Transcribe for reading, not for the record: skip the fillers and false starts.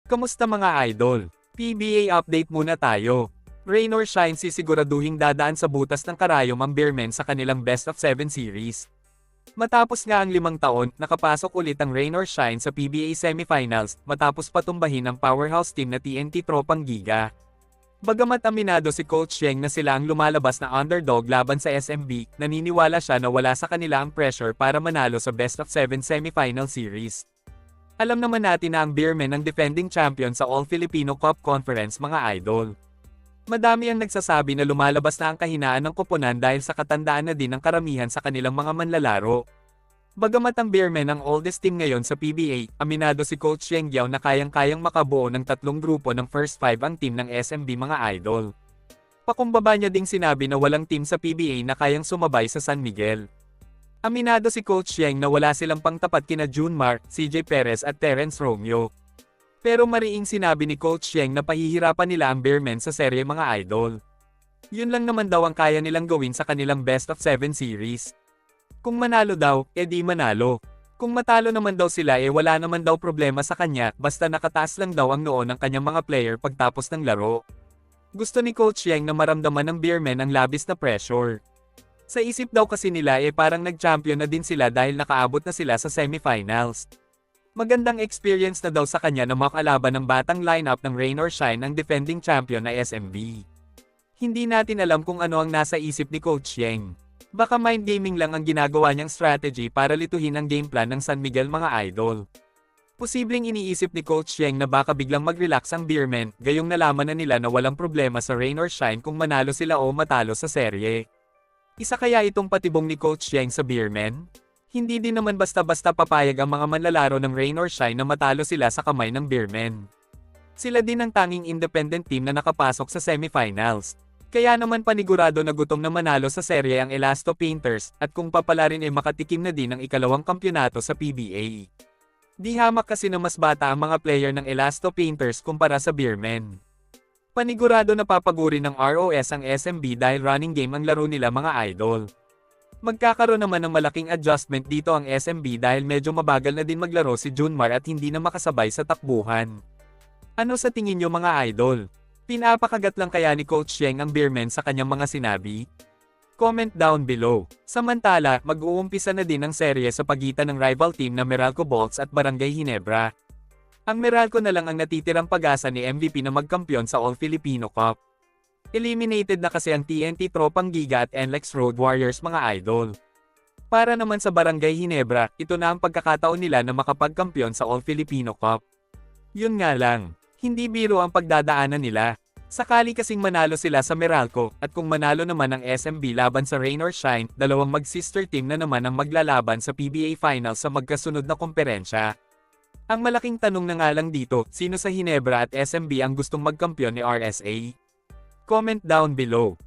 Kamusta mga idol? PBA update muna tayo. Rain or shine, sisiguraduhing dadaan sa butas ng karayom ang Bearmen sa kanilang Best of 7 series. Matapos nga ang 5 taon, nakapasok ulit ang Rain or Shine sa PBA semifinals matapos patumbahin ang powerhouse team na TNT Tropang Giga. Bagamat aminado si Coach Yeng na sila ang lumalabas na underdog laban sa SMB, naniniwala siya na wala sa kanila ang pressure para manalo sa Best of 7 semifinal series. Alam naman natin na ang Bearmen ang defending champion sa All-Filipino Cup Conference mga idol. Madami ang nagsasabi na lumalabas na ang kahinaan ng koponan dahil sa katandaan na din ng karamihan sa kanilang mga manlalaro. Bagamat ang Bearmen ang oldest team ngayon sa PBA, aminado si Coach Yeng Yao na kayang-kayang makabuo ng 3 grupo ng first 5 ang team ng SMB mga idol. Pakumbaba niya ding sinabi na walang team sa PBA na kayang sumabay sa San Miguel. Aminado si Coach Yeng na wala silang pangtapat kina Junmar, CJ Perez at Terence Romeo. Pero mariing sinabi ni Coach Yeng na pahihirapan nila ang Bearmen sa serye mga idol. Yun lang naman daw ang kaya nilang gawin sa kanilang Best of 7 series. Kung manalo daw, edi manalo. Kung matalo naman daw sila wala naman daw problema sa kanya basta nakataas lang daw ang noo ng kanyang mga player pagtapos ng laro. Gusto ni Coach Yeng na maramdaman ng Bearmen ang labis na pressure. Sa isip daw kasi nila parang nag-champion na din sila dahil nakaabot na sila sa semifinals. Magandang experience na daw sa kanya na makalaban ng batang lineup ng Rain or Shine ang defending champion na SMB. Hindi natin alam kung ano ang nasa isip ni Coach Yeng. Baka mind gaming lang ang ginagawa niyang strategy para lituhin ang game plan ng San Miguel mga idol. Posibleng iniisip ni Coach Yeng na baka biglang mag-relax ang Bearmen, gayong nalaman na nila na walang problema sa Rain or Shine kung manalo sila o matalo sa serye. Isa kaya itong patibong ni Coach Yeng sa Bearmen? Hindi din naman basta-basta papayag ang mga manlalaro ng Rain or Shine na matalo sila sa kamay ng Bearmen. Sila din ang tanging independent team na nakapasok sa semifinals. Kaya naman panigurado na gutom na manalo sa serye ang Elasto Painters, at kung papalarin makatikim na din ng ikalawang kampyonato sa PBA. Di hamak kasi na mas bata ang mga player ng Elasto Painters kumpara sa Bearmen. Panigurado na papaguri ng ROS ang SMB dahil running game ang laro nila mga idol. Magkakaroon naman ng malaking adjustment dito ang SMB dahil medyo mabagal na din maglaro si Junmar at hindi na makasabay sa takbuhan. Ano sa tingin nyo mga idol? Pinapakagat lang kaya ni Coach Yeng ang Bearmen sa kanyang mga sinabi? Comment down below. Samantala, mag-uumpisa na din ang serye sa pagitan ng rival team na Meralco Bolts at Barangay Ginebra. Ang Meralco na lang ang natitirang pag-asa ni MVP na magkampiyon sa All-Filipino Cup. Eliminated na kasi ang TNT Tropang Giga at NLEX Road Warriors mga idol. Para naman sa Barangay Ginebra, ito na ang pagkakataon nila na makapagkampiyon sa All-Filipino Cup. Yun nga lang, hindi biro ang pagdadaanan nila. Sakali kasing manalo sila sa Meralco, at kung manalo naman ang SMB laban sa Rain or Shine, dalawang mag-sister team na naman ang maglalaban sa PBA Finals sa magkasunod na komperensya. Ang malaking tanong na nga lang dito, sino sa Ginebra at SMB ang gustong magkampiyon ni RSA? Comment down below.